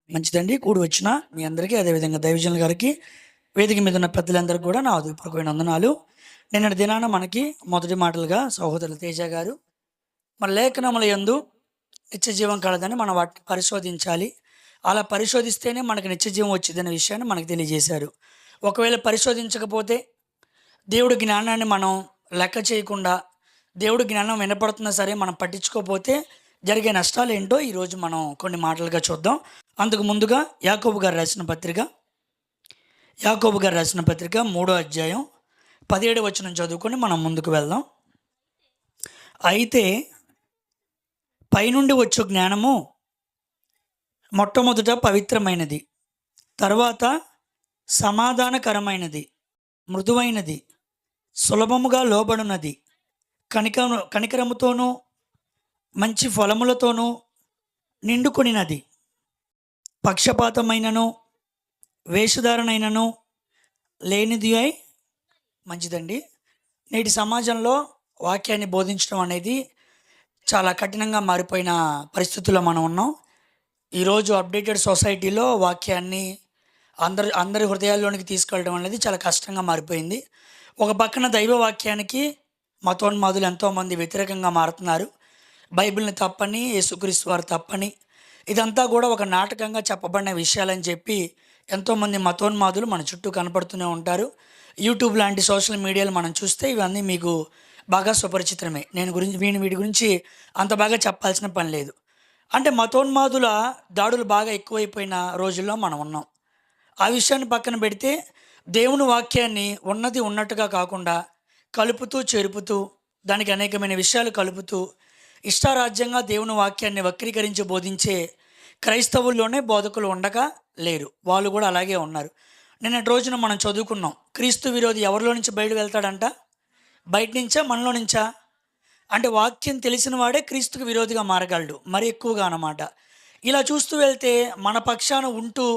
మంచిదండి. కూడి వచ్చిన మీ అందరికీ, అదేవిధంగా దైవజనుల గారికి, వేదిక మీద ఉన్న పెద్దలందరికీ కూడా నా హృదయపూర్వకమైన వందనాలు. నిన్నటి దినాన మనకి మొదటి మాటలుగా సహోదరులు తేజ గారు మన లేఖనముల యందు నిత్య జీవం కలదని మనం వాటిని పరిశోధించాలి. అలా పరిశోధిస్తేనే మనకు నిత్య జీవం వచ్చిద్దనే విషయాన్ని మనకు తెలియజేశారు. ఒకవేళ పరిశోధించకపోతే దేవుడి జ్ఞానాన్ని మనం లెక్క చేయకుండా, దేవుడి జ్ఞానం వినపడుతున్నా సరే మనం పట్టించుకోకపోతే జరిగే నష్టాలేంటో ఈరోజు మనం కొన్ని మాటలుగా చూద్దాం. అందుకు ముందుగా యాకోబు గారు రాసిన పత్రిక 3వ అధ్యాయం 17వ వచనం చదువుకొని మనం ముందుకు వెళ్దాం. అయితే పైనుండి వచ్చు జ్ఞానము మొట్టమొదట పవిత్రమైనది, తర్వాత సమాధానకరమైనది, మృదువైనది, సులభముగా లోబడునది, కనికరముతోనూ మంచి ఫలములతోనూ నిండుకొనినది, పక్షపాతమైనను వేషధారణైనను లేనిది అయి మంచిదండి. నేటి సమాజంలో వాక్యాన్ని బోధించడం అనేది చాలా కఠినంగా మారిపోయిన పరిస్థితుల్లో మనం ఉన్నాం. ఈరోజు అప్డేటెడ్ సొసైటీలో వాక్యాన్ని అందరి హృదయాల్లోనికి తీసుకెళ్ళడం అనేది చాలా కష్టంగా మారిపోయింది. ఒక పక్కన దైవ వాక్యానికి మతోన్మాదులు ఎంతోమంది వ్యతిరేకంగా మారుతున్నారు. బైబిల్ని తప్పని, యేసుక్రీస్తు వారు తప్పని, ఇదంతా కూడా ఒక నాటకంగా చెప్పబడిన విషయాలని చెప్పి ఎంతోమంది మతోన్మాదులు మన చుట్టూ కనపడుతూనే ఉంటారు. యూట్యూబ్ లాంటి సోషల్ మీడియాలు మనం చూస్తే ఇవన్నీ మీకు బాగా సుపరిచితమే. వీటి గురించి అంత బాగా చెప్పాల్సిన పని లేదు. అంటే మతోన్మాదుల దాడులు బాగా ఎక్కువైపోయిన రోజుల్లో మనం ఉన్నాం. ఆ విషయాన్ని పక్కన పెడితే దేవుని వాక్యాన్ని ఉన్నది ఉన్నట్టుగా కాకుండా కలుపుతూ చెరుపుతూ, దానికి అనేకమైన విషయాలు కలుపుతూ ఇష్టారాజ్యంగా దేవుని వాక్యాన్ని వక్రీకరించి బోధించే క్రైస్తవుల్లోనే బోధకులు ఉండగా లేరు, వాళ్ళు కూడా అలాగే ఉన్నారు. నిన్నటి రోజున మనం చదువుకున్నాం, క్రీస్తు విరోధి ఎవరిలో నుంచి బయట వెళ్తాడంట? బయట నుంచా, మనలో నుంచా? అంటే వాక్యం తెలిసిన వాడే క్రీస్తుకు విరోధిగా మారగలడు, మరి ఎక్కువగా అన్నమాట. ఇలా చూస్తూ వెళ్తే మన పక్షాన ఉంటూ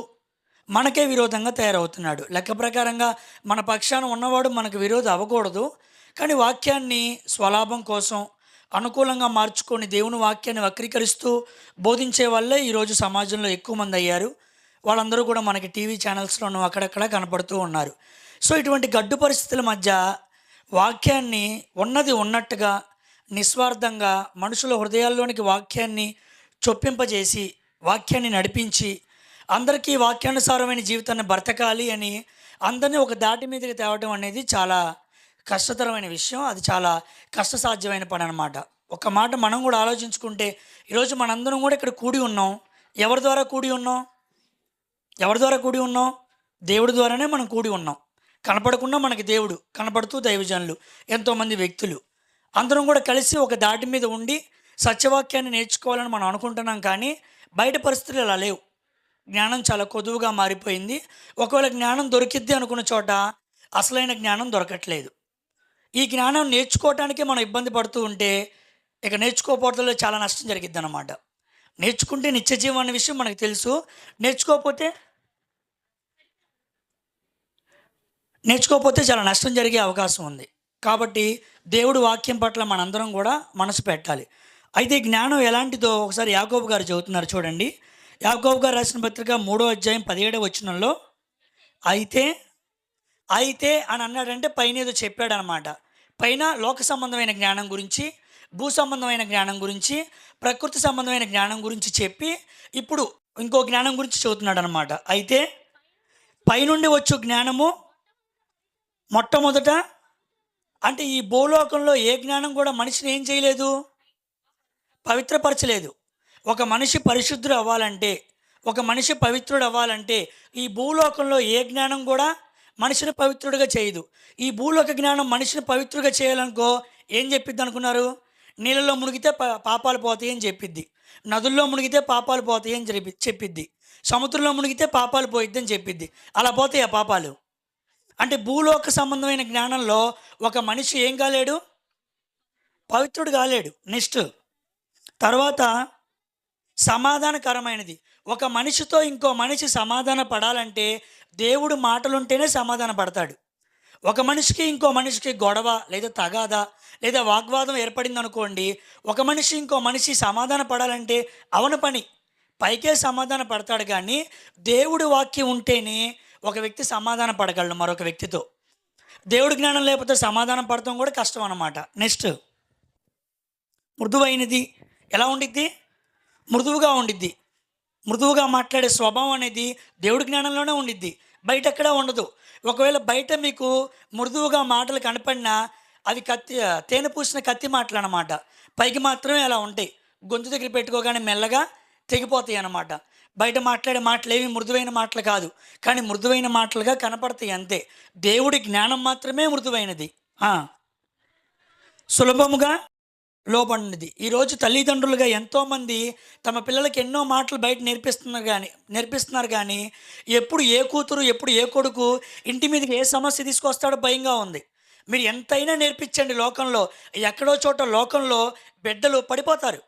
మనకే విరోధంగా తయారవుతున్నాడు. లెక్క ప్రకారంగా మన పక్షాన ఉన్నవాడు మనకు విరోధి అవ్వకూడదు, కానీ వాక్యాన్ని స్వలాభం కోసం అనుకూలంగా మార్చుకొని దేవుని వాక్యాన్ని వక్రీకరిస్తూ బోధించే వల్లే ఈరోజు సమాజంలో ఎక్కువ మంది అయ్యారు. వాళ్ళందరూ కూడా మనకి టీవీ ఛానల్స్లోనూ అక్కడక్కడ కనపడుతూ ఉన్నారు. సో ఇటువంటి గడ్డు పరిస్థితుల మధ్య వాక్యాన్ని ఉన్నది ఉన్నట్టుగా నిస్వార్థంగా మనుషుల హృదయాల్లోనికి వాక్యాన్ని చొప్పింపజేసి, వాక్యాన్ని నడిపించి, అందరికీ వాక్యానుసారమైన జీవితాన్ని బ్రతకాలి అని అందరినీ ఒక దాటి మీదకి తేవడం అనేది చాలా కష్టతరమైన విషయం. అది చాలా కష్టసాధ్యమైన పని అనమాట. ఒక మాట మనం కూడా ఆలోచించుకుంటే ఈరోజు మనందరం కూడా ఇక్కడ కూడి ఉన్నాం. ఎవరి ద్వారా కూడి ఉన్నాం? దేవుడి ద్వారానే మనం కూడి ఉన్నాం. కనపడకుండా మనకి దేవుడు, కనపడుతూ దైవజనులు, ఎంతోమంది వ్యక్తులు, అందరం కూడా కలిసి ఒక దాటి మీద ఉండి సత్యవాక్యాన్ని నేర్చుకోవాలని మనం అనుకుంటున్నాం. కానీ బయట పరిస్థితులు అలా లేవు. జ్ఞానం చాలా కొదువుగా మారిపోయింది. ఒకవేళ జ్ఞానం దొరికిద్ది అనుకున్న చోట అసలైన జ్ఞానం దొరకట్లేదు. ఈ జ్ఞానం నేర్చుకోవటానికి మనం ఇబ్బంది పడుతూ ఉంటే ఇక నేర్చుకోకపోవడంలో చాలా నష్టం జరిగిద్ది అన్నమాట. నేర్చుకుంటే నిత్య జీవం అనే విషయం మనకు తెలుసు, నేర్చుకోకపోతే చాలా నష్టం జరిగే అవకాశం ఉంది. కాబట్టి దేవుడు వాక్యం పట్ల మనందరం కూడా మనసు పెట్టాలి. అయితే జ్ఞానం ఎలాంటిదో ఒకసారి యాకోబు గారు చెబుతున్నారు చూడండి. యాకోబు గారు రాసిన పత్రిక 3వ అధ్యాయం 17వ వచనంలో అయితే అని అన్నాడంటే పైన ఏదో చెప్పాడనమాట. పైన లోక సంబంధమైన జ్ఞానం గురించి, భూ సంబంధమైన జ్ఞానం గురించి, ప్రకృతి సంబంధమైన జ్ఞానం గురించి చెప్పి ఇప్పుడు ఇంకో జ్ఞానం గురించి చెబుతున్నాడు అనమాట. అయితే పైనుండి వచ్చు జ్ఞానము మొట్టమొదట, అంటే ఈ భూలోకంలో ఏ జ్ఞానం కూడా మనిషిని ఏం చేయలేదు, పవిత్రపరచలేదు. ఒక మనిషి పరిశుద్ధుడు అవ్వాలంటే, ఒక మనిషి పవిత్రుడు అవ్వాలంటే ఈ భూలోకంలో ఏ జ్ఞానం కూడా మనిషిని పవిత్రుడిగా చేయదు. ఈ భూలోక జ్ఞానం మనిషిని పవిత్రుడిగా చేయాలనుకో ఏం చెప్పిద్ది అనుకున్నారు? నీళ్ళలో మునిగితే పాపాలు పోతాయి అని చెప్పిద్ది, నదుల్లో మునిగితే పాపాలు పోతాయి అని చెప్పిద్ది, సముద్రంలో మునిగితే పాపాలు పోయిద్ది అని చెప్పిద్ది. అలా పోతాయి ఆ పాపాలు. అంటే భూలోక సంబంధమైన జ్ఞానంలో ఒక మనిషి ఏం కాలేడు? పవిత్రుడు కాలేడు. నెక్స్ట్ తర్వాత సమాధానకరమైనది. ఒక మనిషితో ఇంకో మనిషి సమాధాన పడాలంటే దేవుడు మాటలుంటేనే సమాధాన పడతాడు. ఒక మనిషికి ఇంకో మనిషికి గొడవ లేదా తగాదా లేదా వాగ్వాదం ఏర్పడింది అనుకోండి, ఒక మనిషి ఇంకో మనిషి సమాధాన పడాలంటే అవన పని. పైకే సమాధాన పడతాడు కానీ దేవుడి వాక్యం ఉంటేనే ఒక వ్యక్తి సమాధాన పడగలడు మరొక వ్యక్తితో. దేవుడి జ్ఞానం లేకపోతే సమాధానం పడటం కూడా కష్టం అన్నమాట. నెక్స్ట్, మృదువైనది ఎలా ఉండిద్ది? మృదువుగా ఉండిద్ది. మృదువుగా మాట్లాడే స్వభావం అనేది దేవుడి జ్ఞానంలోనే ఉండిద్ది, బయట ఎక్కడా ఉండదు. ఒకవేళ బయట మీకు మృదువుగా మాటలు కనపడినా అవి తేనె పూసిన కత్తి మాటలు అన్నమాట. పైకి మాత్రమే అలా ఉంటాయి, గొంతు దగ్గర పెట్టుకోగానే మెల్లగా తెగిపోతాయి అన్నమాట. బయట మాట్లాడే మాటలు ఏవి మృదువైన మాటలు కాదు, కానీ మృదువైన మాటలుగా కనపడతాయి అంతే. దేవుడి జ్ఞానం మాత్రమే మృదువైనది, సులభముగా లోబడినది. ఈరోజు తల్లిదండ్రులుగా ఎంతోమంది తమ పిల్లలకి ఎన్నో మాటలు బయట నేర్పిస్తున్నారు కానీ ఎప్పుడు ఏ కూతురు ఎప్పుడు ఏ కొడుకు ఇంటి మీదకి ఏ సమస్య తీసుకొస్తాడో భయంగా ఉంది. మీరు ఎంతైనా నేర్పించండి, లోకంలో ఎక్కడో చోట లోకంలో బిడ్డలు పడిపోతారు.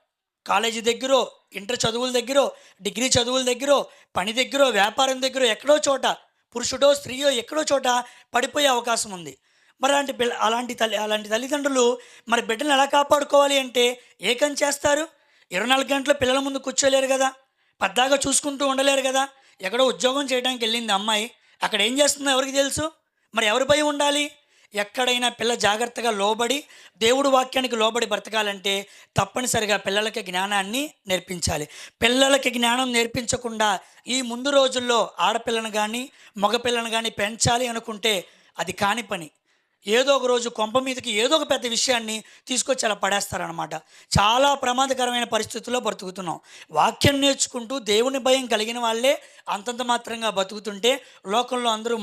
కాలేజీ దగ్గరో, ఇంటర్ చదువుల దగ్గరో, డిగ్రీ చదువుల దగ్గరో, పని దగ్గరో, వ్యాపారం దగ్గరో, ఎక్కడో చోట పురుషుడో స్త్రీయో ఎక్కడో చోట పడిపోయే అవకాశం ఉంది. మరి అలాంటి తల్లిదండ్రులు మరి బిడ్డలను ఎలా కాపాడుకోవాలి అంటే ఏకం చేస్తారు. 24 గంటలు పిల్లల ముందు కూర్చోలేరు కదా, పద్దాగా చూసుకుంటూ ఉండలేరు కదా. ఎక్కడో ఉద్యోగం చేయడానికి వెళ్ళింది అమ్మాయి, అక్కడ ఏం చేస్తుందో ఎవరికి తెలుసు? మరి ఎవరి భయం ఉండాలి? ఎక్కడైనా పిల్ల జాగ్రత్తగా లోబడి దేవుడు వాక్యానికి లోబడి బ్రతకాలంటే తప్పనిసరిగా పిల్లలకి జ్ఞానాన్ని నేర్పించాలి. పిల్లలకి జ్ఞానం నేర్పించకుండా ఈ ముందు రోజుల్లో ఆడపిల్లను కానీ మగపిల్లను కానీ పెంచాలి అనుకుంటే అది కాని పని. ఏదో ఒక రోజు కొంప మీదకి ఏదో ఒక పెద్ద విషయాన్ని తీసుకొచ్చి అలా పడేస్తారనమాట. చాలా ప్రమాదకరమైన పరిస్థితుల్లో బ్రతుకుతున్నాం. వాక్యం నేర్చుకుంటూ దేవుని భయం కలిగిన వాళ్ళే అంతంత మాత్రంగా బతుకుతుంటే లోకంలో అందరూ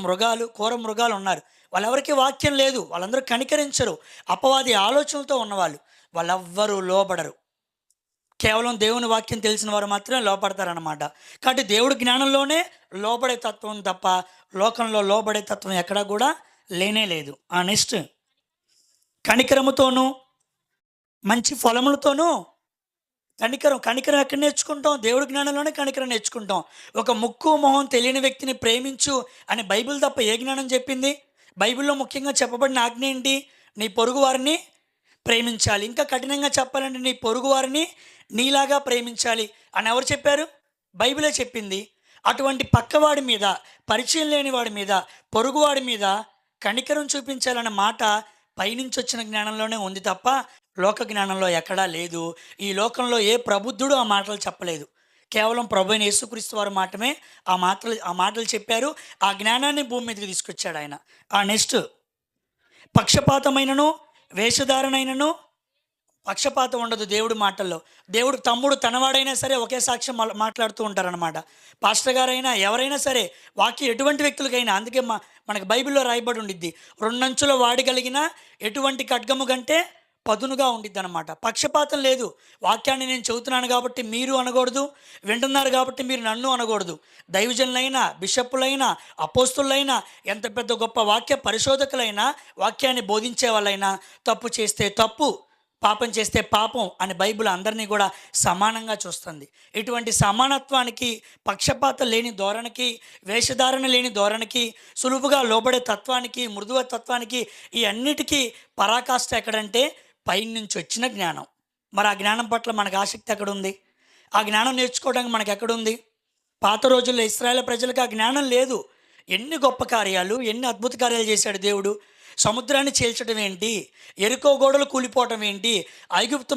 క్రూర మృగాలు ఉన్నారు. వాళ్ళెవరికి వాక్యం లేదు, వాళ్ళందరూ కనికరించరు, అపవాది ఆలోచనలతో ఉన్నవాళ్ళు. వాళ్ళెవ్వరూ లోబడరు. కేవలం దేవుని వాక్యం తెలిసిన వారు మాత్రమే లోపడతారనమాట. కాబట్టి దేవుడి జ్ఞానంలోనే లోబడే తత్వం తప్ప లోకంలో లోబడే తత్వం ఎక్కడా కూడా లేనే లేదు. నెక్స్ట్, కనికరముతోనూ మంచి ఫలములతోనూ. కనికరం ఎక్కడ నేర్చుకుంటాం? దేవుడి జ్ఞానంలోనే కనికరం నేర్చుకుంటాం. ఒక ముక్కు మొహం తెలియని వ్యక్తిని ప్రేమించు అని బైబిల్ తప్ప ఏ జ్ఞానం చెప్పింది? బైబిల్లో ముఖ్యంగా చెప్పబడిన ఆజ్ఞ ఏంటి? నీ పొరుగు వారిని ప్రేమించాలి. ఇంకా కఠినంగా చెప్పాలంటే నీ పొరుగు వారిని నీలాగా ప్రేమించాలి అని ఎవరు చెప్పారు? బైబిలే చెప్పింది. అటువంటి పక్కవాడి మీద, పరిచయం లేని వాడి మీద, పొరుగువాడి మీద కనికరం చూపించాలన్న మాట పైనుంచి వచ్చిన జ్ఞానంలోనే ఉంది తప్ప లోక జ్ఞానంలో ఎక్కడా లేదు. ఈ లోకంలో ఏ ప్రబుద్ధుడు ఆ మాటలు చెప్పలేదు. కేవలం ప్రభు అయిన యేసుక్రీస్తు వారు మాత్రమే ఆ మాటలు చెప్పారు. ఆ జ్ఞానాన్ని భూమి మీదకి తీసుకొచ్చాడు ఆయన. నెక్స్ట్, పక్షపాతమైనను వేషధారణైనను. పక్షపాతం ఉండదు దేవుడి మాటల్లో. దేవుడు తమ్ముడు తనవాడైనా సరే ఒకే సాక్ష్యం మాట్లాడుతూ ఉంటారనమాట. పాస్టర్ గారైనా ఎవరైనా సరే, వాక్యం ఎటువంటి వ్యక్తులకైనా. అందుకే మనకు బైబిల్లో రాయబడి ఉండిద్ది, 2 అంచుల వాడగలిగిన ఎటువంటి ఖడ్గము కంటే పదునుగా ఉండిద్ది అనమాట. పక్షపాతం లేదు. వాక్యాన్ని నేను చెబుతున్నాను కాబట్టి మీరు అనకూడదు, వింటున్నారు కాబట్టి మీరు నన్ను అనకూడదు. దైవజనులైనా, బిషప్పులైనా, అపోస్తులైనా, ఎంత పెద్ద గొప్ప వాక్య పరిశోధకులైనా, వాక్యాన్ని బోధించే వాళ్ళైనా తప్పు చేస్తే తప్పు, పాపం చేస్తే పాపం అని బైబిల్ అందరినీ కూడా సమానంగా చూస్తుంది. ఇటువంటి సమానత్వానికి, పక్షపాతం లేని ధోరణికి, వేషధారణ లేని ధోరణికి, సులువుగా లోబడే తత్వానికి, మృదువ తత్వానికి, ఈ అన్నిటికీ పరాకాష్ట ఎక్కడంటే పైనుంచి వచ్చిన జ్ఞానం. మరి ఆ జ్ఞానం పట్ల మనకు ఆసక్తి ఎక్కడుంది? ఆ జ్ఞానం నేర్చుకోవడానికి మనకు ఎక్కడుంది? పాత రోజుల్లో ఇశ్రాయేలు ప్రజలకు ఆ జ్ఞానం లేదు. ఎన్ని గొప్ప కార్యాలు, ఎన్ని అద్భుత కార్యాలు చేశాడు దేవుడు. సముద్రాన్ని చీల్చడం ఏంటి, ఎరుకో గోడలు కూలిపోవటం ఏంటి, ఐగుప్తు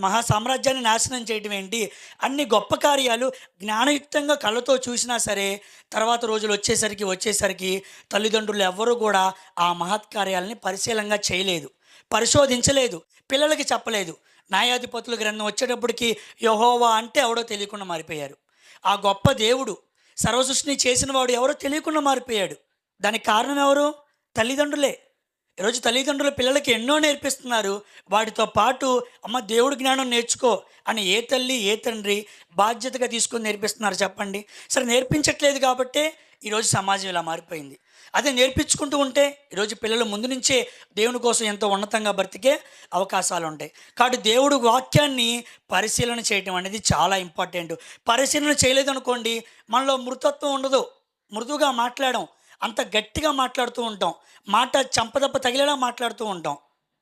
మహాసామ్రాజ్యాన్ని నాశనం చేయటం ఏంటి, అన్ని గొప్ప కార్యాలు జ్ఞానయుక్తంగా కళ్ళతో చూసినా సరే తర్వాత రోజులు వచ్చేసరికి తల్లిదండ్రులు ఎవ్వరూ కూడా ఆ మహత్కార్యాలని పరిశీలనగా చేయలేదు, పరిశోధించలేదు, పిల్లలకి చెప్పలేదు. న్యాయాధిపతుల గ్రంథం వచ్చేటప్పటికి యెహోవా అంటే ఎవడో తెలియకుండా మారిపోయారు. ఆ గొప్ప దేవుడు సర్వసృష్టిని చేసిన వాడు ఎవరో తెలియకుండా మారిపోయాడు. దానికి కారణం ఎవరు? తల్లిదండ్రులే. ఈరోజు తల్లిదండ్రులు పిల్లలకి ఎన్నో నేర్పిస్తున్నారు. వాటితో పాటు అమ్మ దేవుడి జ్ఞానం నేర్చుకో అని ఏ తల్లి ఏ తండ్రి బాధ్యతగా తీసుకొని నేర్పిస్తున్నారు చెప్పండి? సరే, నేర్పించట్లేదు కాబట్టే ఈరోజు సమాజం ఇలా మారిపోయింది. అదే నేర్పించుకుంటూ ఉంటే ఈరోజు పిల్లలు ముందు నుంచే దేవుని కోసం ఎంతో ఉన్నతంగా బ్రతికే అవకాశాలు ఉంటాయి. కాబట్టి దేవుడు వాక్యాన్ని పరిశీలన చేయటం అనేది చాలా ఇంపార్టెంట్. పరిశీలన చేయలేదనుకోండి, మనలో మృతత్వం ఉండదు. మృదువుగా మాట్లాడడం, అంత గట్టిగా మాట్లాడుతూ ఉంటాం, మాట చంపదప్ప తగిలేలా మాట్లాడుతూ ఉంటాం.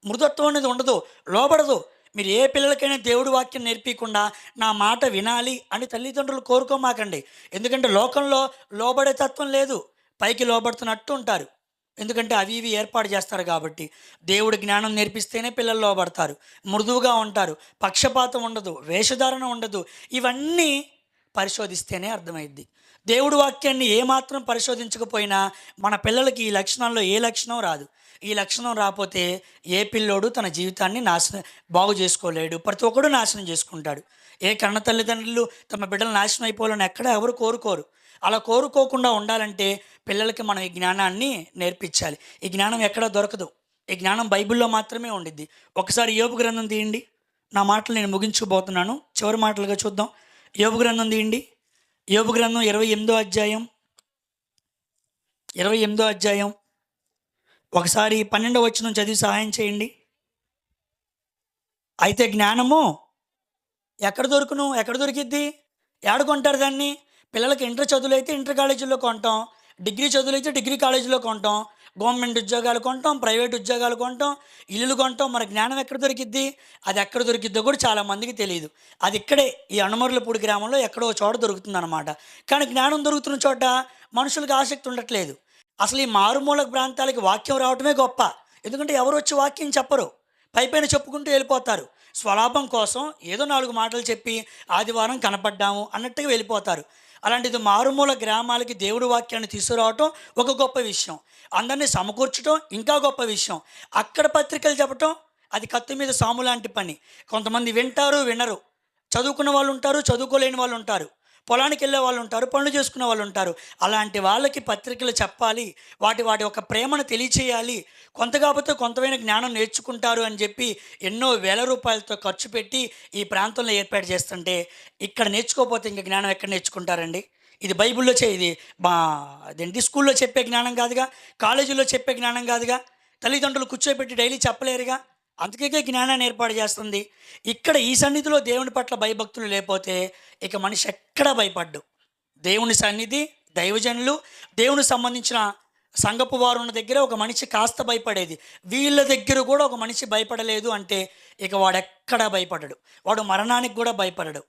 మృదుత్వం అనేది ఉండదు, లోబడదు. మీరు ఏ పిల్లలకైనా దేవుడి వాక్యం నేర్పించకుండా నా మాట వినాలి అని తల్లిదండ్రులు కోరుకోమాకండి. ఎందుకంటే లోకంలో లోబడే తత్వం లేదు. పైకి లోబడుతున్నట్టు ఉంటారు. ఎందుకంటే అవి ఇవి ఏర్పాటు చేస్తారు కాబట్టి. దేవుడి జ్ఞానం నేర్పిస్తేనే పిల్లలు లోబడతారు. మృదువుగా ఉంటారు. పక్షపాతం ఉండదు. వేషధారణ ఉండదు. ఇవన్నీ పరిశోధిస్తేనే అర్థమైద్ది. దేవుడి వాక్యాన్ని ఏమాత్రం పరిశోధించకపోయినా మన పిల్లలకి ఈ లక్షణాల్లో ఏ లక్షణం రాదు. ఈ లక్షణం రాకపోతే ఏ పిల్లోడు తన జీవితాన్ని బాగు చేసుకోలేడు. ప్రతి ఒక్కడు నాశనం చేసుకుంటాడు. ఏ కన్న తల్లిదండ్రులు తమ బిడ్డలు నాశనం అయిపోవాలని ఎక్కడ ఎవరు కోరుకోరు. అలా కోరుకోకుండా ఉండాలంటే పిల్లలకి మనం ఈ జ్ఞానాన్ని నేర్పించాలి. ఈ జ్ఞానం ఎక్కడా దొరకదు. ఈ జ్ఞానం బైబిల్లో మాత్రమే ఉండిద్ది. ఒకసారి యోబు గ్రంథం తీయండి. నా మాటలు నేను ముగించుకుపోతున్నాను. చివరి మాటలుగా చూద్దాం. యోబు గ్రంథం తీయండి. యోబు గ్రంథం 28వ అధ్యాయం. 28వ అధ్యాయం ఒకసారి 12వ వచనం చదివి సహాయం చేయండి. అయితే జ్ఞానము ఎక్కడ దొరుకును? ఎక్కడ దొరికిద్ది? ఏడ కొంటారు దాన్ని? పిల్లలకి ఇంటర్ చదువులు అయితే ఇంటర్ కాలేజీల్లో కొంటాం. డిగ్రీ చదువులు అయితే డిగ్రీ కాలేజీలో కొంటాం. గవర్నమెంట్ ఉద్యోగాలు కొంటాం. ప్రైవేట్ ఉద్యోగాలు కొంటాం. ఇల్లులు కొంటాం. మన జ్ఞానం ఎక్కడ దొరికిద్ది? అది ఎక్కడ దొరికిద్దో కూడా చాలామందికి తెలియదు. అది ఇక్కడే ఈ అనుమరులపూడి గ్రామంలో ఎక్కడో చోట దొరుకుతుందన్నమాట. కానీ జ్ఞానం దొరుకుతున్న చోట మనుషులకు ఆసక్తి ఉండట్లేదు. అసలు ఈ మారుమూల ప్రాంతాలకి వాక్యం రావటమే గొప్ప. ఎందుకంటే ఎవరు వచ్చి వాక్యం చెప్పరు. పైపైన చెప్పుకుంటూ వెళ్ళిపోతారు. స్వలాభం కోసం ఏదో 4 మాటలు చెప్పి ఆదివారం కనపడ్డాము అన్నట్టుగా వెళ్ళిపోతారు. అలాంటిది మారుమూల గ్రామాలకి దేవుడి వాక్యాన్ని తీసుకురావటం ఒక గొప్ప విషయం. అందరినీ సమకూర్చడం ఇంకా గొప్ప విషయం. అక్కడ పత్రికలు చెప్పటం అది కత్తి మీద సాము లాంటి పని. కొంతమంది వింటారు, వినరు. చదువుకున్న వాళ్ళు ఉంటారు, చదువుకోలేని వాళ్ళు ఉంటారు. పొలానికి వెళ్ళే వాళ్ళు ఉంటారు, పనులు చేసుకునే వాళ్ళు ఉంటారు. అలాంటి వాళ్ళకి పత్రికలు చెప్పాలి. వాటి ఒక ప్రేమను తెలియచేయాలి. కొంత కాకపోతే కొంతమైన జ్ఞానం నేర్చుకుంటారు అని చెప్పి ఎన్నో వేల రూపాయలతో ఖర్చు పెట్టి ఈ ప్రాంతంలో ఏర్పాటు చేస్తుంటే ఇక్కడ నేర్చుకోకపోతే ఇంకా జ్ఞానం ఎక్కడ నేర్చుకుంటారండి? ఇది బైబిల్లో ఇది అదేంటి స్కూల్లో చెప్పే జ్ఞానం కాదుగా, కాలేజీలో చెప్పే జ్ఞానం కాదుగా, తల్లిదండ్రులు కూర్చోబెట్టి డైలీ చెప్పలేరుగా. అందుకే జ్ఞానాన్ని ఏర్పాటు చేస్తుంది. ఇక్కడ ఈ సన్నిధిలో దేవుని పట్ల భయభక్తులు లేకపోతే ఇక మనిషి ఎక్కడా భయపడ్డు. దేవుని సన్నిధి, దైవజనులు, దేవునికి సంబంధించిన సంఘపు వారు ఉన్న దగ్గర ఒక మనిషి కాస్త భయపడేది. వీళ్ళ దగ్గర కూడా ఒక మనిషి భయపడలేదు అంటే ఇక వాడు ఎక్కడా భయపడడు. వాడు మరణానికి కూడా భయపడడు.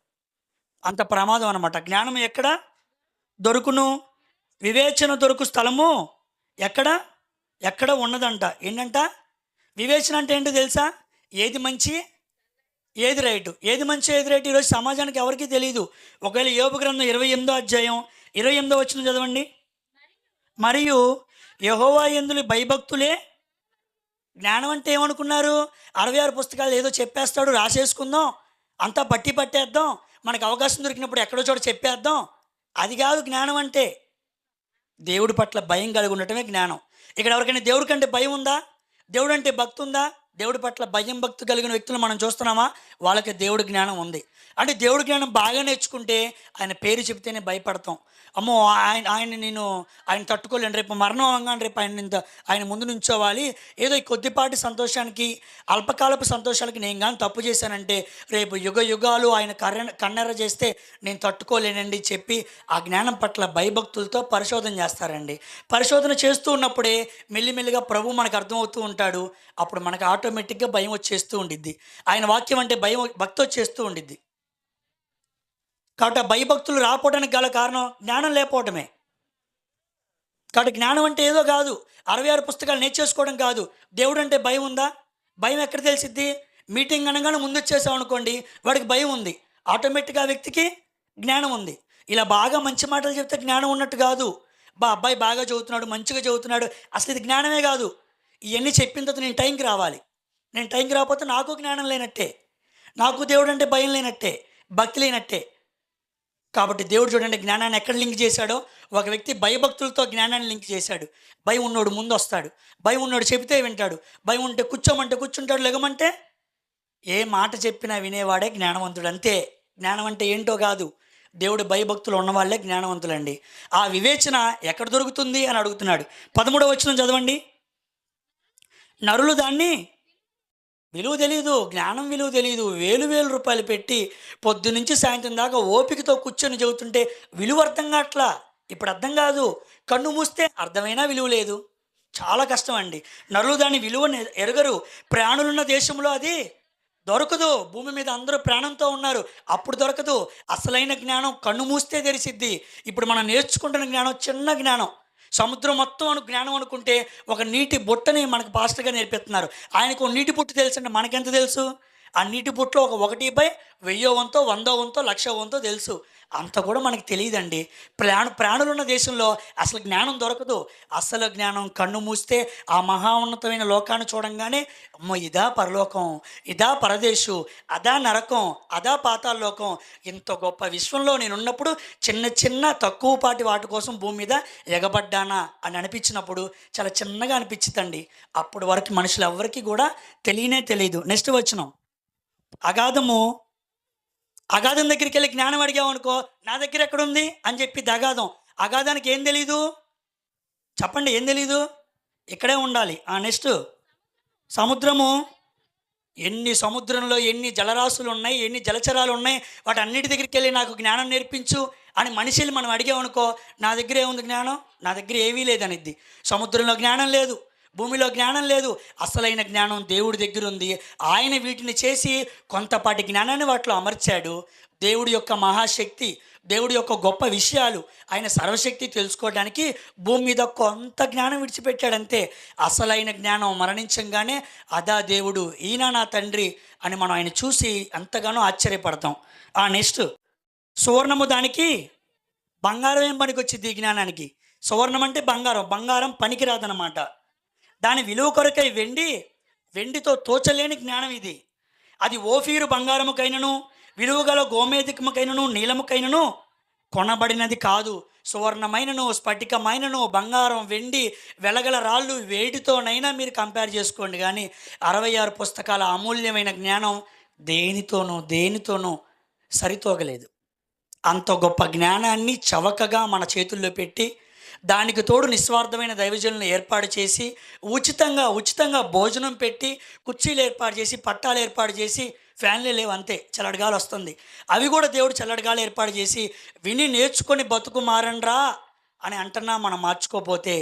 అంత ప్రమాదం అనమాట. జ్ఞానం ఎక్కడ దొరుకును? వివేచన దొరుకు స్థలము ఎక్కడ ఉన్నదంట. ఏంటంట? వివేచన అంటే ఏంటో తెలుసా? ఏది మంచి, ఏది రైటు, ఏది మంచి, ఏది రైటు ఈరోజు సమాజానికి ఎవరికీ తెలియదు. ఒకవేళ యోబు గ్రంథం 28వ అధ్యాయం 28వ వచనం చదవండి. మరియు యెహోవా యందు భయభక్తులే జ్ఞానం. అంటే ఏమనుకున్నారు? 66 పుస్తకాలు ఏదో చెప్పేస్తాడు, రాసేసుకుందాం, అంతా పట్టేద్దాం, మనకు అవకాశం దొరికినప్పుడు ఎక్కడో చోట చెప్పేద్దాం. అది కాదు జ్ఞానం అంటే. దేవుడి పట్ల భయం కలిగి ఉండటమే జ్ఞానం. ఇక్కడ ఎవరికైనా దేవుడి కంటే భయం ఉందా? దేవుడు అంటే భక్తి ఉందా? దేవుడి పట్ల భయం భక్తి కలిగిన వ్యక్తులు మనం చూస్తున్నామా? వాళ్ళకి దేవుడి జ్ఞానం ఉంది. అంటే దేవుడి జ్ఞానం బాగా నేర్చుకుంటే ఆయన పేరు చెబితేనే భయపడతాం. అమ్మో ఆయన తట్టుకోలేను, రేపు మరణం అవగానే రేపు ఆయన ముందు నుంచోవాలి. ఏదో ఈ కొద్దిపాటి సంతోషానికి, అల్పకాలపు సంతోషాలకి నేను కానీ తప్పు చేశానంటే రేపు యుగ యుగాలు ఆయన కన్నెర చేస్తే నేను తట్టుకోలేనండి చెప్పి ఆ జ్ఞానం పట్ల భయభక్తులతో పరిశోధన చేస్తారండి. పరిశోధన చేస్తూ ఉన్నప్పుడే మెల్లిమెల్లిగా ప్రభు మనకు అర్థమవుతూ ఉంటాడు. అప్పుడు మనకు ఆటోమేటిక్గా భయం వచ్చేస్తూ ఉండిద్ది. ఆయన వాక్యం అంటే భక్తి వచ్చేస్తూ ఉండిద్ది. కాబట్టి ఆ భయభక్తులు రాకపోవడానికి గల కారణం జ్ఞానం లేకపోవటమే. కాబట్టి జ్ఞానం అంటే ఏదో కాదు, 66 పుస్తకాలు నేర్చేసుకోవడం కాదు. దేవుడు అంటే భయం ఉందా? భయం ఎక్కడ తెలిసిద్ది? మీటింగ్ అనగానే ముందు వచ్చేసాం అనుకోండి, వాడికి భయం ఉంది. ఆటోమేటిక్గా ఆ వ్యక్తికి జ్ఞానం ఉంది. ఇలా బాగా మంచి మాటలు చెప్తే జ్ఞానం ఉన్నట్టు కాదు. అబ్బాయి బాగా చదువుతున్నాడు, మంచిగా చదువుతున్నాడు, అసలు ఇది జ్ఞానమే కాదు. ఇవన్నీ చెప్పిన తర్వాత నేను టైంకి రావాలి. నేను టైంకి రాకపోతే నాకు జ్ఞానం లేనట్టే, నాకు దేవుడు అంటే భయం లేనట్టే, భక్తి లేనట్టే. కాబట్టి దేవుడు చూడండి జ్ఞానాన్ని ఎక్కడ లింక్ చేశాడో. ఒక వ్యక్తి భయభక్తులతో జ్ఞానాన్ని లింక్ చేశాడు. భయం ఉన్నోడు ముందు వస్తాడు, భయం ఉన్నోడు చెబితే వింటాడు, భయం ఉంటే కూర్చోమంటే కూర్చుంటాడు, లెగమంటే ఏ మాట చెప్పినా వినేవాడే జ్ఞానవంతుడు. అంతే. జ్ఞానం అంటే ఏంటో కాదు, దేవుడు భయభక్తులు ఉన్నవాళ్ళే జ్ఞానవంతులండి. ఆ వివేచన ఎక్కడ దొరుకుతుంది అని అడుగుతున్నాడు. 13వ వచనం చదవండి. నరులు దాన్ని విలువ తెలియదు, జ్ఞానం విలువ తెలియదు. వేలు రూపాయలు పెట్టి పొద్దునుంచి సాయంత్రం దాకా ఓపికతో కూర్చొని చెబుతుంటే విలువ అర్థం కావట్లా. ఇప్పుడు అర్థం కాదు. కన్ను మూస్తే అర్థమైనా విలువ లేదు. చాలా కష్టం అండి. నరులు దాని విలువను ఎరగరు. ప్రాణులున్న దేశంలో అది దొరకదు. భూమి మీద అందరూ ప్రాణంతో ఉన్నారు. అప్పుడు దొరకదు. అసలైన జ్ఞానం కన్ను మూస్తే తెరిసిద్ది. ఇప్పుడు మనం నేర్చుకుంటున్న జ్ఞానం చిన్న జ్ఞానం. సముద్రం మొత్తం జ్ఞానం అనుకుంటే ఒక నీటి బుట్టని మనకు పాస్టర్‌గా నేర్పిస్తున్నారు. ఆయనకు నీటి బుట్ట తెలుసండి. మనకెంత తెలుసు? ఆ నీటి బుట్టలో ఒక 1/1000 వంతో, 100 వంతో, 1,00,000 వంతో తెలుసు. అంత కూడా మనకు తెలీదండి. ప్రాణులున్న దేశంలో అసలు జ్ఞానం దొరకదు. అసలు జ్ఞానం కన్ను మూస్తే ఆ మహా ఉన్నతమైన లోకాన్ని చూడంగానే అమ్మో! ఇదా పరలోకం, ఇదా పరదేశు, అదా నరకం, అదా పాతాళలోకం. ఇంత గొప్ప విశ్వంలో నేనున్నప్పుడు చిన్న చిన్న తక్కువపాటి వాటి కోసం భూమి మీద ఎగబడ్డానా అని అనిపించినప్పుడు చాలా చిన్నగా అనిపించిద్దండి. అప్పటి వరకు మనుషులు ఎవ్వరికీ కూడా తెలియనే తెలీదు. నెక్స్ట్ వచనం. అగాధము అగాధం దగ్గరికి వెళ్ళి జ్ఞానం అడిగామనుకో, నా దగ్గర ఎక్కడుంది అని చెప్పిద్ది అగాధం. అగాధానికి ఏం తెలీదు? చెప్పండి, ఏం తెలీదు? ఇక్కడే ఉండాలి. నెక్స్ట్ సముద్రము. సముద్రంలో ఎన్ని జలరాశులు ఉన్నాయి, ఎన్ని జలచరాలు ఉన్నాయి, వాటన్నిటి దగ్గరికి వెళ్ళి నాకు జ్ఞానం నేర్పించు అని మనిషిని మనం అడిగామనుకో, నా దగ్గర ఏముంది జ్ఞానం? నా దగ్గర ఏమీ లేదనిద్ది. సముద్రంలో జ్ఞానం లేదు, భూమిలో జ్ఞానం లేదు. అసలైన జ్ఞానం దేవుడి దగ్గర ఉంది. ఆయన వీటిని చేసి కొంతపాటి జ్ఞానాన్ని వాటిలో అమర్చాడు. దేవుడి యొక్క మహాశక్తి, దేవుడి యొక్క గొప్ప విషయాలు, ఆయన సర్వశక్తి తెలుసుకోవడానికి భూమి మీద కొంత జ్ఞానం విడిచిపెట్టాడంతే. అసలైన జ్ఞానం మరణించంగానే అదా దేవుడు, ఈయన నా తండ్రి అని మనం ఆయన చూసి ఎంతగానో ఆశ్చర్యపడతాం. నెక్స్ట్ సువర్ణము దానికి బంగారం ఏం పనికొచ్చింది ఈ జ్ఞానానికి? సువర్ణం అంటే బంగారం, బంగారం పనికిరాదనమాట. దాని విలువ కొరకై వెండితో తోచలేని జ్ఞానం ఇది. అది ఓఫీరు బంగారముకైనను, విలువగల గోమేధికముకైనను, నీలముకైనను కొనబడినది కాదు. సువర్ణమైనను, స్ఫటికమైనను, బంగారం, వెండి, వెలగల రాళ్ళు వేటితోనైనా మీరు కంపేర్ చేసుకోండి. కానీ 66 పుస్తకాల అమూల్యమైన జ్ఞానం దేనితోనూ సరితూగలేదు. అంత గొప్ప జ్ఞానాన్ని చవకగా మన చేతుల్లో పెట్టి, దానికి తోడు నిస్వార్థమైన దైవజనులను ఏర్పాటు చేసి, ఉచితంగా భోజనం పెట్టి, కుర్చీలు ఏర్పాటు చేసి, పట్టాలు ఏర్పాటు చేసి, ఫ్యాన్లే లేవు అంతే, చల్లడిగాలి వస్తుంది. అవి కూడా దేవుడు చల్లడిగాలి ఏర్పాటు చేసి, విని నేర్చుకొని బతుకు మారండ్రా అని అంటున్నా మనం మార్చుకోపోతే,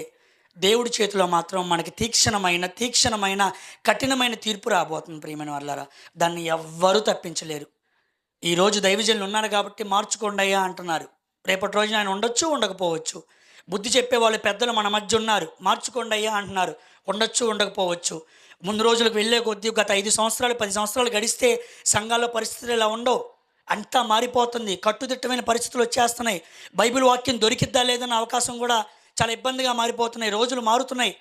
దేవుడి చేతిలో మాత్రం మనకి తీక్షణమైన కఠినమైన తీర్పు రాబోతుంది. ప్రియమైన వాళ్ళారా, దాన్ని ఎవ్వరూ తప్పించలేరు. ఈరోజు దైవజనులు ఉన్నారు కాబట్టి మార్చుకోండి అయ్యా అంటున్నారు. రేపటి రోజున ఆయన ఉండొచ్చు, ఉండకపోవచ్చు. బుద్ధి చెప్పేవాళ్ళు పెద్దలు మన మధ్య ఉన్నారు, మార్చుకోండి అయ్యా అంటున్నారు. ఉండొచ్చు, ఉండకపోవచ్చు. ముందు రోజులకు వెళ్ళే కొద్దీ గత 5 సంవత్సరాలు 10 సంవత్సరాలు గడిస్తే సంఘాల్లో పరిస్థితులు ఇలా ఉండవు. అంతా మారిపోతుంది. కట్టుదిట్టమైన పరిస్థితులు వచ్చేస్తున్నాయి. బైబిల్ వాక్యం దొరికిద్దా లేదన్న అవకాశం కూడా చాలా ఇబ్బందిగా మారిపోతున్నాయి. రోజులు మారుతున్నాయి.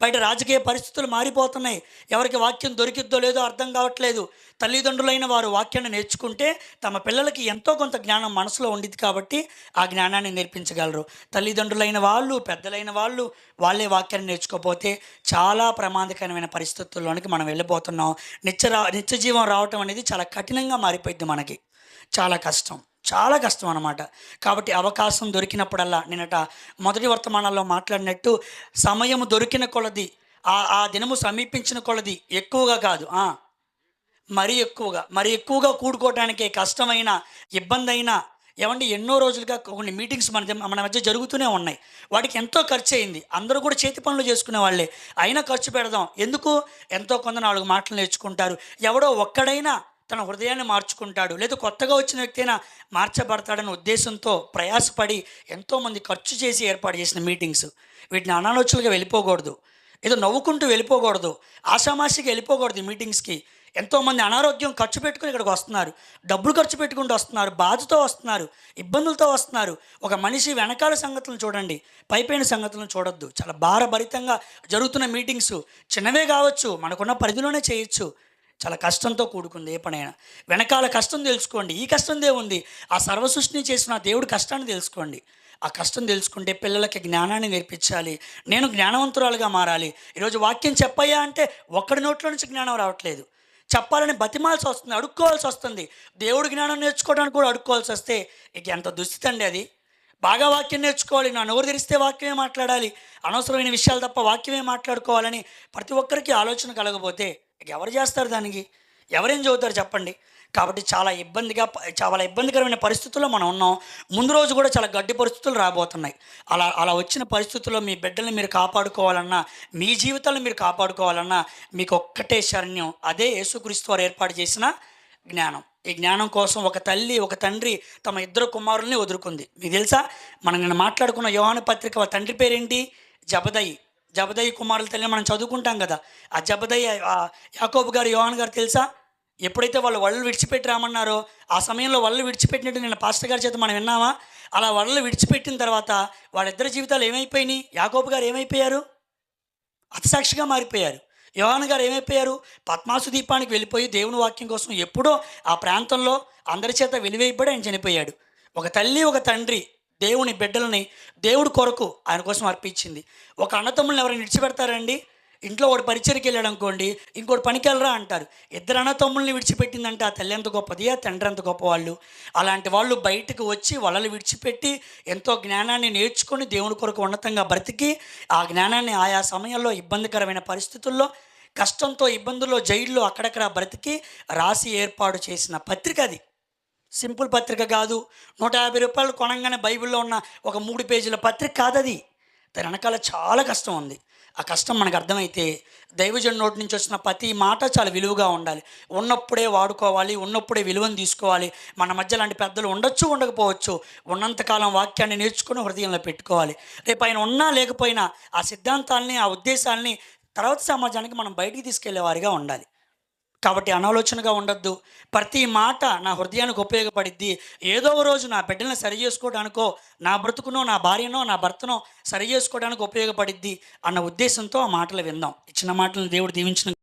బయట రాజకీయ పరిస్థితులు మారిపోతున్నాయి. ఎవరికి వాక్యం దొరికిద్దో లేదో అర్థం కావట్లేదు. తల్లిదండ్రులైన వారు వాక్యాన్ని నేర్చుకుంటే తమ పిల్లలకి ఎంతో కొంత జ్ఞానం మనసులో ఉండిద్ది కాబట్టి ఆ జ్ఞానాన్ని నేర్పించగలరు. తల్లిదండ్రులైన వాళ్ళు, పెద్దలైన వాళ్ళు, వాళ్ళే వాక్యాన్ని నేర్చుకోకపోతే చాలా ప్రమాదకరమైన పరిస్థితుల్లోనికి మనం వెళ్ళిపోతున్నాం. నిత్య జీవం రావటం అనేది చాలా కఠినంగా మారిపోయింది. మనకి చాలా కష్టం అన్నమాట. కాబట్టి అవకాశం దొరికినప్పుడల్లా, నిన్నట మొదటి వర్తమానాల్లో మాట్లాడినట్టు, సమయం దొరికిన కొలది, ఆ దినము సమీపించిన కొలది, ఎక్కువగా కాదు, మరీ ఎక్కువగా కూడుకోవటానికి కష్టమైన, ఇబ్బంది అయినా, ఏమంటే ఎన్నో రోజులుగా కొన్ని మీటింగ్స్ మన మధ్య జరుగుతూనే ఉన్నాయి. వాటికి ఎంతో ఖర్చు అయింది. అందరూ కూడా చేతి పనులు చేసుకునే వాళ్ళే, అయినా ఖర్చు పెడదాం ఎందుకు? ఎంతో కొంత 4 మాటలు నేర్చుకుంటారు. ఎవడో ఒక్కడైనా తన హృదయాన్ని మార్చుకుంటాడు, లేదా కొత్తగా వచ్చిన వ్యక్తి అయినా మార్చబడతాడనే ఉద్దేశంతో ప్రయాసపడి ఎంతోమంది ఖర్చు చేసి ఏర్పాటు చేసిన మీటింగ్స్. వీటిని అనాలోచనలుగా వెళ్ళిపోకూడదు, ఏదో నవ్వుకుంటూ వెళ్ళిపోకూడదు, ఆషామాషిగా వెళ్ళిపోకూడదు. మీటింగ్స్కి ఎంతోమంది అనారోగ్యం ఖర్చు పెట్టుకుని ఇక్కడికి వస్తున్నారు, డబ్బులు ఖర్చు పెట్టుకుంటూ వస్తున్నారు, బాధతో వస్తున్నారు, ఇబ్బందులతో వస్తున్నారు. ఒక మనిషి వెనకాల సంగతులను చూడండి, పైపైన సంగతులను చూడొద్దు. చాలా భారభరితంగా జరుగుతున్న మీటింగ్స్ చిన్నవే కావచ్చు, మనకున్న పరిధిలోనే చేయొచ్చు. చాలా కష్టంతో కూడుకుంది ఏ పనైనా. వెనకాల కష్టం తెలుసుకోండి. ఈ కష్టందే ఉంది, ఆ సర్వసృష్టిని చేసిన దేవుడి కష్టాన్ని తెలుసుకోండి. ఆ కష్టం తెలుసుకుంటే పిల్లలకి జ్ఞానాన్ని నేర్పించాలి. నేను జ్ఞానవంతురాలుగా మారాలి. ఈరోజు వాక్యం చెప్పయ్యా అంటే ఒక్కడి నోట్లో నుంచి జ్ఞానం రావట్లేదు. చెప్పాలని బతిమాల్సి వస్తుంది, అడుక్కోవాల్సి వస్తుంది. దేవుడి జ్ఞానం నేర్చుకోవడానికి కూడా అడుక్కోవాల్సి వస్తే ఇక ఎంత దుస్థితి అండి అది. బాగా వాక్యం నేర్చుకోవాలి, నా నోరు తెరిస్తే వాక్యమే మాట్లాడాలి, అనవసరమైన విషయాలు తప్ప వాక్యమే మాట్లాడుకోవాలని ప్రతి ఒక్కరికి ఆలోచన కలగపోతే ఇక ఎవరు చేస్తారు? దానికి ఎవరేం చదువుతారు చెప్పండి? కాబట్టి చాలా ఇబ్బందికరమైన పరిస్థితుల్లో మనం ఉన్నాం. ముందు రోజు కూడా చాలా గడ్డి పరిస్థితులు రాబోతున్నాయి. అలా అలా వచ్చిన పరిస్థితుల్లో మీ బిడ్డల్ని మీరు కాపాడుకోవాలన్నా, మీ జీవితాలను మీరు కాపాడుకోవాలన్నా మీకు ఒక్కటే శరణ్యం. అదే యేసుక్రీస్తు వారు ఏర్పాటు చేసిన జ్ఞానం. ఈ జ్ఞానం కోసం ఒక తల్లి, ఒక తండ్రి తమ ఇద్దరు కుమారుల్ని వదులుకుంది. మీకు తెలుసా, మనం నిన్న మాట్లాడుకున్న యోహాను పత్రిక వాళ్ళ తండ్రి పేరేంటి? జబదయి. జబదయి కుమారుల తల్లి మనం చదువుకుంటాం కదా. ఆ జబదయి, యాకోబు గారు, యోహాను గారు తెలుసా? ఎప్పుడైతే వాళ్ళు వలలు విడిచిపెట్టి రామన్నారో ఆ సమయంలో వలలు విడిచిపెట్టినట్టు నిన్న పాస్టర్ గారి చేత మనం విన్నామా? అలా వలలు విడిచిపెట్టిన తర్వాత వాళ్ళిద్దరి జీవితాలు ఏమైపోయినాయి? యాకోబు గారు ఏమైపోయారు? హతసాక్షిగా మారిపోయారు. యోహాను గారు ఏమైపోయారు? పద్మాసు దీపానికి వెళ్ళిపోయి దేవుని వాక్యం కోసం ఎప్పుడో ఆ ప్రాంతంలో అందరి చేత వెలివేయబడి ఆయన చనిపోయాడు. ఒక తల్లి, ఒక తండ్రి దేవుని బిడ్డలని దేవుడి కొరకు ఆయన కోసం అర్పించింది. ఒక అన్నతమ్ముళ్ళని ఎవరైనా విడిచిపెడతారండి? ఇంట్లో ఒకటి పరిచయకి వెళ్ళాడు అనుకోండి, ఇంకోటి పనికి వెళ్ళరా అంటారు. ఇద్దరు అన్నతమ్ముల్ని విడిచిపెట్టిందంటే ఆ తల్లి ఎంత గొప్పది, ఆ తండ్రి ఎంత గొప్పవాళ్ళు. అలాంటి వాళ్ళు బయటకు వచ్చి వలలు విడిచిపెట్టి ఎంతో జ్ఞానాన్ని నేర్చుకొని దేవుని కొరకు ఉన్నతంగా బ్రతికి ఆ జ్ఞానాన్ని ఆయా సమయంలో ఇబ్బందికరమైన పరిస్థితుల్లో, కష్టంతో, ఇబ్బందుల్లో, జైల్లో అక్కడక్కడ బ్రతికి రాసి ఏర్పాటు చేసిన పత్రిక అది. సింపుల్ పత్రిక కాదు. 150 రూపాయలు కొనంగానే బైబిల్లో ఉన్న ఒక 3 పేజీల పత్రిక కాదది. దాని వెనకాల చాలా కష్టం ఉంది. ఆ కష్టం మనకు అర్థమైతే దైవజన్ నోటి నుంచి వచ్చిన ప్రతి మాట చాలా విలువగా ఉండాలి. ఉన్నప్పుడే వాడుకోవాలి, ఉన్నప్పుడే విలువను తీసుకోవాలి. మన మధ్య లాంటి పెద్దలు ఉండొచ్చు, ఉండకపోవచ్చు. ఉన్నంతకాలం వాక్యాన్ని నేర్చుకుని హృదయంలో పెట్టుకోవాలి. రేపు ఆయన ఉన్నా లేకపోయినా ఆ సిద్ధాంతాలని, ఆ ఉద్దేశాలని తర్వాత సమాజానికి మనం బయటికి తీసుకెళ్లే వారిగా ఉండాలి. కాబట్టి అనాలోచనగా ఉండొద్దు. ప్రతి మాట నా హృదయానికి ఉపయోగపడిద్ది. ఏదో ఒక రోజు నా బిడ్డలను సరి చేసుకోవడానికో, నా బ్రతుకునో, నా భార్యనో, నా భర్తనో సరి చేసుకోవడానికి ఉపయోగపడిద్ది అన్న ఉద్దేశంతో ఆ మాటలు విందాం. ఇచ్చిన మాటలను దేవుడు దీవించిన